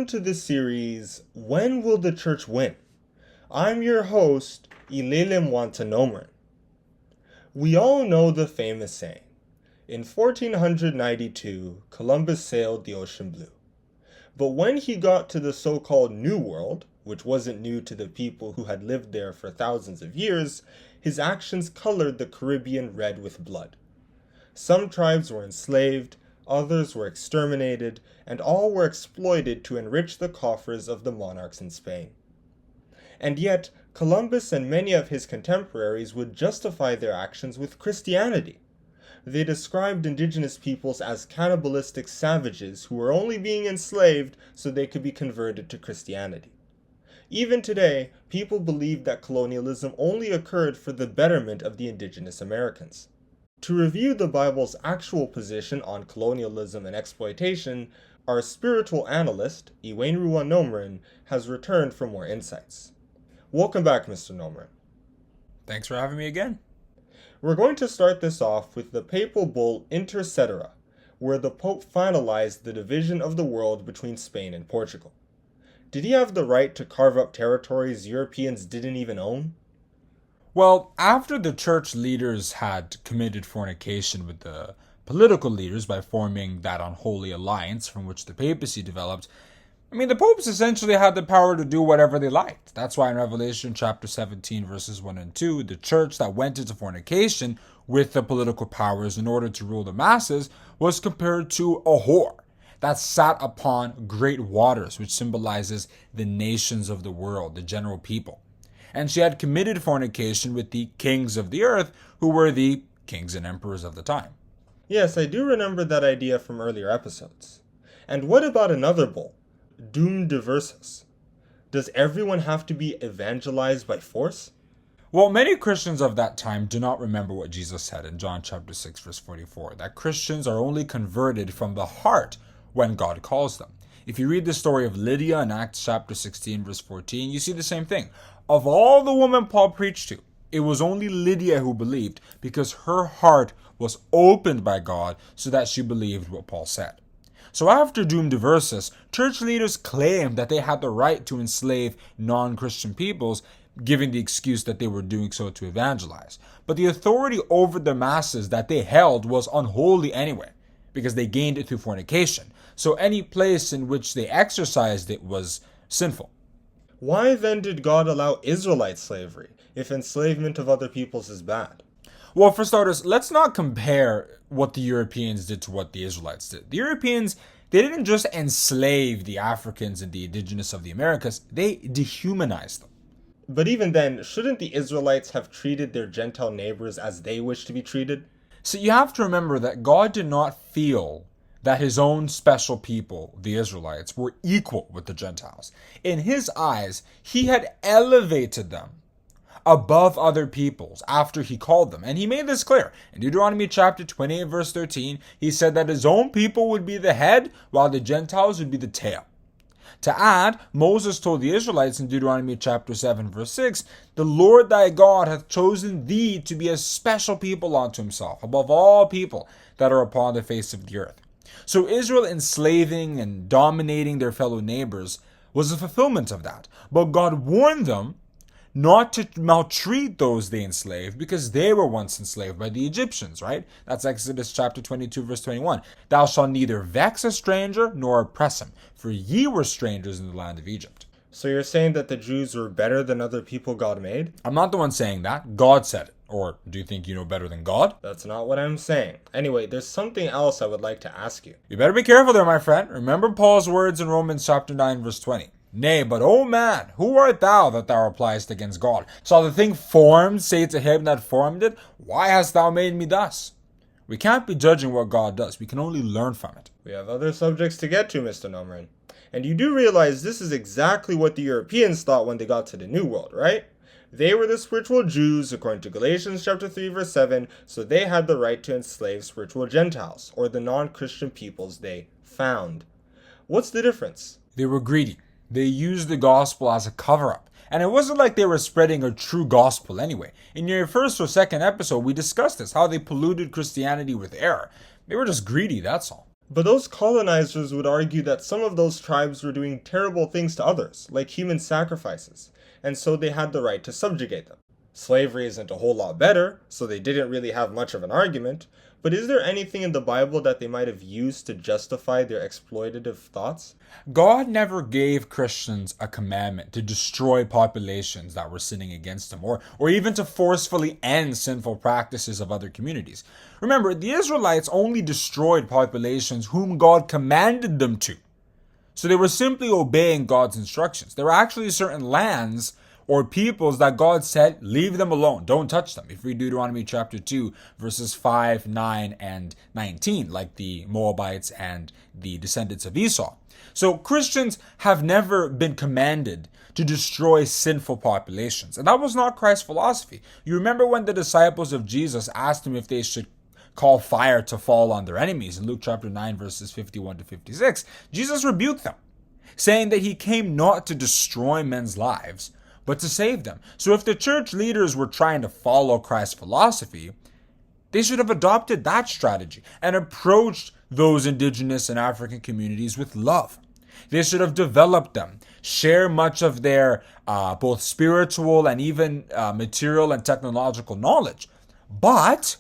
to the series, When Will the Church Win? I'm your host, Ilelemwanta Nomaren. We all know the famous saying, in 1492, Columbus sailed the ocean blue. But when he got to the so-called New World, which wasn't new to the people who had lived there for thousands of years, his actions colored the Caribbean red with blood. Some tribes were enslaved, others were exterminated, and all were exploited to enrich the coffers of the monarchs in Spain. And yet, Columbus and many of his contemporaries would justify their actions with Christianity. They described indigenous peoples as cannibalistic savages who were only being enslaved so they could be converted to Christianity. Even today, people believe that colonialism only occurred for the betterment of the indigenous Americans. To review the Bible's actual position on colonialism and exploitation, our spiritual analyst, Ilelemwanta Nomaren, has returned for more insights. Welcome back, Mr. Nomaren. Thanks for having me again. We're going to start this off with the papal bull Inter Cetera, where the Pope finalized the division of the world between Spain and Portugal. Did he have the right to carve up territories Europeans didn't even own? Well, after the church leaders had committed fornication with the political leaders by forming that unholy alliance from which the papacy developed, the popes essentially had the power to do whatever they liked. That's why in Revelation chapter 17, verses 1 and 2, the church that went into fornication with the political powers in order to rule the masses was compared to a whore that sat upon great waters, which symbolizes the nations of the world, the general people. And she had committed fornication with the kings of the earth, who were the kings and emperors of the time. Yes, I do remember that idea from earlier episodes. And what about another bull, Dum Diversus? Does everyone have to be evangelized by force? Well, many Christians of that time do not remember what Jesus said in John chapter 6, verse 44, that Christians are only converted from the heart when God calls them. If you read the story of Lydia in Acts chapter 16, verse 14, you see the same thing. Of all the women Paul preached to, it was only Lydia who believed because her heart was opened by God so that she believed what Paul said. So after Dum Diversus, church leaders claimed that they had the right to enslave non-Christian peoples, giving the excuse that they were doing so to evangelize. But the authority over the masses that they held was unholy anyway, because they gained it through fornication. So any place in which they exercised it was sinful. Why then did God allow Israelite slavery, if enslavement of other peoples is bad? Well, for starters, let's not compare what the Europeans did to what the Israelites did. The Europeans, they didn't just enslave the Africans and the Indigenous of the Americas, they dehumanized them. But even then, shouldn't the Israelites have treated their Gentile neighbors as they wish to be treated? So you have to remember that God did not feel that his own special people, the Israelites, were equal with the Gentiles. In his eyes, he had elevated them above other peoples after he called them. And he made this clear. In Deuteronomy chapter 28, verse 13, he said that his own people would be the head, while the Gentiles would be the tail. To add, Moses told the Israelites in Deuteronomy chapter 7, verse 6, the Lord thy God hath chosen thee to be a special people unto himself, above all people that are upon the face of the earth. So Israel enslaving and dominating their fellow neighbors was a fulfillment of that. But God warned them not to maltreat those they enslaved because they were once enslaved by the Egyptians, right? That's Exodus chapter 22, verse 21. Thou shalt neither vex a stranger nor oppress him, for ye were strangers in the land of Egypt. So you're saying that the Jews were better than other people God made? I'm not the one saying that. God said it. Or do you think you know better than God? That's not what I'm saying. Anyway, there's something else I would like to ask you. You better be careful there, my friend. Remember Paul's words in Romans chapter 9, verse 20. Nay, but O man, who art thou that thou repliest against God? Shall the thing formed say to him that formed it, why hast thou made me thus? We can't be judging what God does. We can only learn from it. We have other subjects to get to, Mr. Nomaren. And you do realize this is exactly what the Europeans thought when they got to the New World, right? They were the spiritual Jews, according to Galatians chapter 3, verse 7, so they had the right to enslave spiritual Gentiles, or the non-Christian peoples they found. What's the difference? They were greedy. They used the gospel as a cover-up. And it wasn't like they were spreading a true gospel anyway. In your first or second episode, we discussed this, how they polluted Christianity with error. They were just greedy, that's all. But those colonizers would argue that some of those tribes were doing terrible things to others, like human sacrifices, and so they had the right to subjugate them. Slavery isn't a whole lot better, so they didn't really have much of an argument, but is there anything in the Bible that they might have used to justify their exploitative thoughts? God never gave Christians a commandment to destroy populations that were sinning against him, or even to forcefully end sinful practices of other communities. Remember, the Israelites only destroyed populations whom God commanded them to. So they were simply obeying God's instructions. There were actually certain lands or peoples that God said, leave them alone, don't touch them. If we read Deuteronomy chapter 2, verses 5, 9, and 19, like the Moabites and the descendants of Esau. So Christians have never been commanded to destroy sinful populations. And that was not Christ's philosophy. You remember when the disciples of Jesus asked him if they should call fire to fall on their enemies in Luke chapter 9, verses 51 to 56, Jesus rebuked them, saying that he came not to destroy men's lives, but to save them. So if the church leaders were trying to follow Christ's philosophy, they should have adopted that strategy and approached those indigenous and African communities with love. They should have developed them, share much of their both spiritual and even material and technological knowledge. But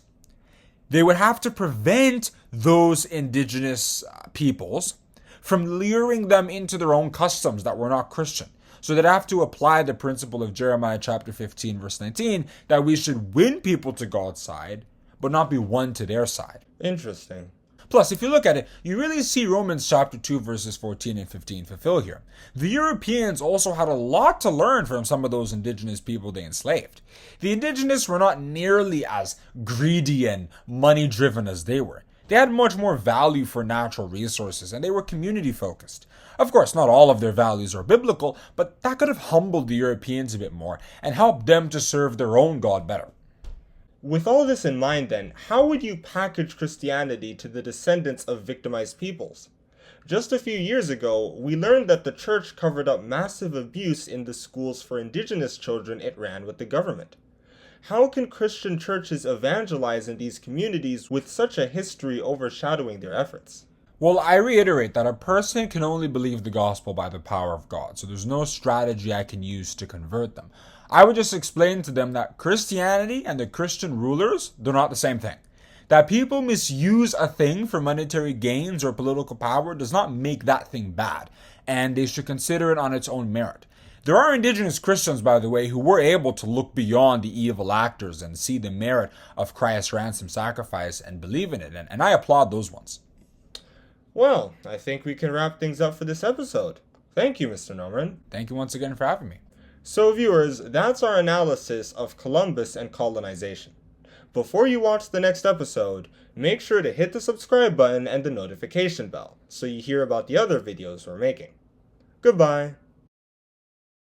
they would have to prevent those indigenous peoples from luring them into their own customs that were not Christian. So they'd have to apply the principle of Jeremiah chapter 15, verse 19, that we should win people to God's side, but not be won to their side. Interesting. Plus, if you look at it, you really see Romans chapter 2, verses 14 and 15 fulfill here. The Europeans also had a lot to learn from some of those indigenous people they enslaved. The indigenous were not nearly as greedy and money-driven as they were. They had much more value for natural resources, and they were community-focused. Of course, not all of their values are biblical, but that could have humbled the Europeans a bit more and helped them to serve their own God better. With all this in mind then, how would you package Christianity to the descendants of victimized peoples? Just a few years ago, we learned that the church covered up massive abuse in the schools for indigenous children it ran with the government. How can Christian churches evangelize in these communities with such a history overshadowing their efforts? Well, I reiterate that a person can only believe the gospel by the power of God, so there's no strategy I can use to convert them. I would just explain to them that Christianity and the Christian rulers, they're not the same thing. That people misuse a thing for monetary gains or political power does not make that thing bad, and they should consider it on its own merit. There are indigenous Christians, by the way, who were able to look beyond the evil actors and see the merit of Christ's ransom sacrifice and believe in it, and I applaud those ones. Well, I think we can wrap things up for this episode. Thank you, Mr. Nomaren. Thank you once again for having me. So viewers, that's our analysis of Columbus and colonization. Before you watch the next episode, make sure to hit the subscribe button and the notification bell so you hear about the other videos we're making. Goodbye.